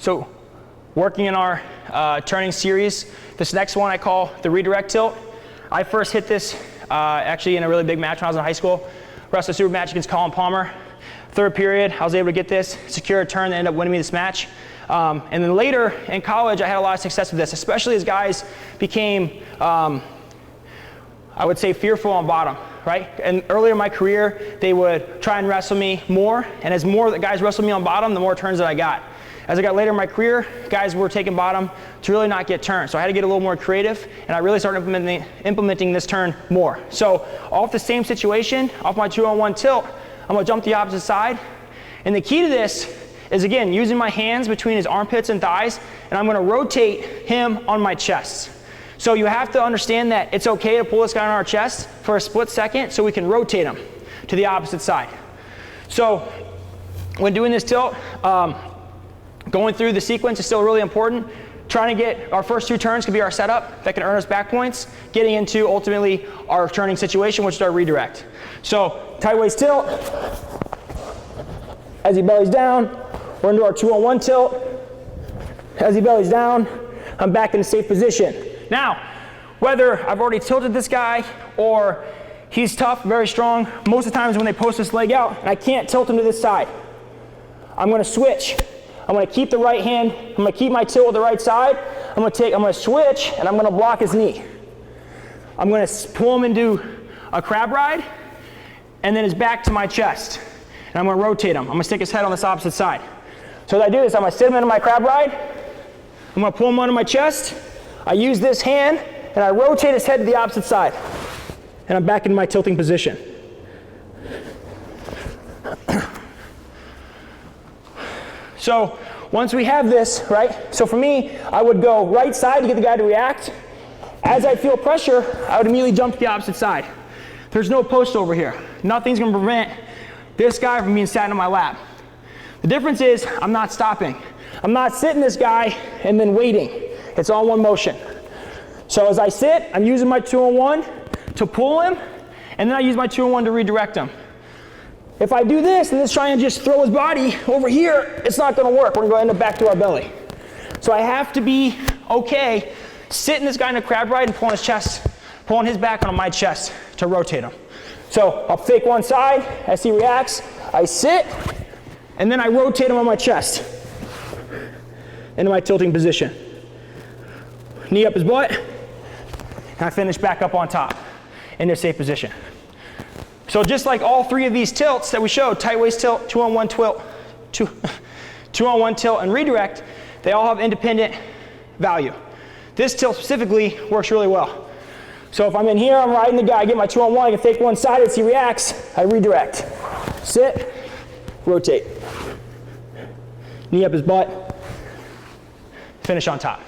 So working in our turning series, this next one I call the redirect tilt. I first hit this actually in a really big match when I was in high school. Wrestled a super match against Colin Palmer. Third period, I was able to get this, secure a turn that ended up winning me this match. And then later in college, I had a lot of success with this, especially as guys became, I would say, fearful on bottom, right? And earlier in my career, they would try and wrestle me more, and as more guys wrestled me on bottom, the more turns that I got. As I got later in my career, guys were taking bottom to really not get turned. So I had to get a little more creative, and I really started implementing this turn more. So off the same situation, off my 2-on-1 tilt, I'm gonna jump the opposite side. And the key to this is, again, using my hands between his armpits and thighs, and I'm gonna rotate him on my chest. So you have to understand that it's okay to pull this guy on our chest for a split second so we can rotate him to the opposite side. So when doing this tilt, going through the sequence is still really important. Trying to get our first two turns could be our setup that can earn us back points, getting into ultimately our turning situation, which is our redirect. So tight waist tilt, as he bellies down, we're into our 2-on-1 tilt. As he bellies down, I'm back in a safe position. Now, whether I've already tilted this guy or he's tough, very strong, most of the times when they post this leg out and I can't tilt him to this side, I'm gonna switch. I'm gonna keep the right hand, I'm gonna keep my tilt with the right side, I'm gonna switch and I'm gonna block his knee. I'm gonna pull him into a crab ride and then his back to my chest. And I'm gonna rotate him. I'm gonna stick his head on this opposite side. So as I do this, I'm gonna sit him into my crab ride, I'm gonna pull him onto my chest, I use this hand and I rotate his head to the opposite side. And I'm back in my tilting position. So once we have this, right, so for me, I would go right side to get the guy to react. As I feel pressure, I would immediately jump to the opposite side. There's no post over here. Nothing's gonna prevent this guy from being sat in my lap. The difference is I'm not stopping. I'm not sitting this guy and then waiting. It's all one motion. So as I sit, I'm using my 2-on-1 to pull him, and then I use my 2-on-1 to redirect him. If I do this and just try and just throw his body over here, it's not gonna work. We're gonna end up back to our belly. So I have to be okay sitting this guy in a crab ride and pulling his chest, pulling his back onto my chest to rotate him. So I'll fake one side, as he reacts, I sit, and then I rotate him on my chest into my tilting position. Knee up his butt, and I finish back up on top in a safe position. So just like all three of these tilts that we showed, tight waist tilt, 2-on-1 tilt, 2-on-1 tilt, and redirect, they all have independent value. This tilt specifically works really well. So if I'm in here, I'm riding the guy, I get my 2-on-1, I can fake one side as he reacts, I redirect. Sit, rotate. Knee up his butt, finish on top.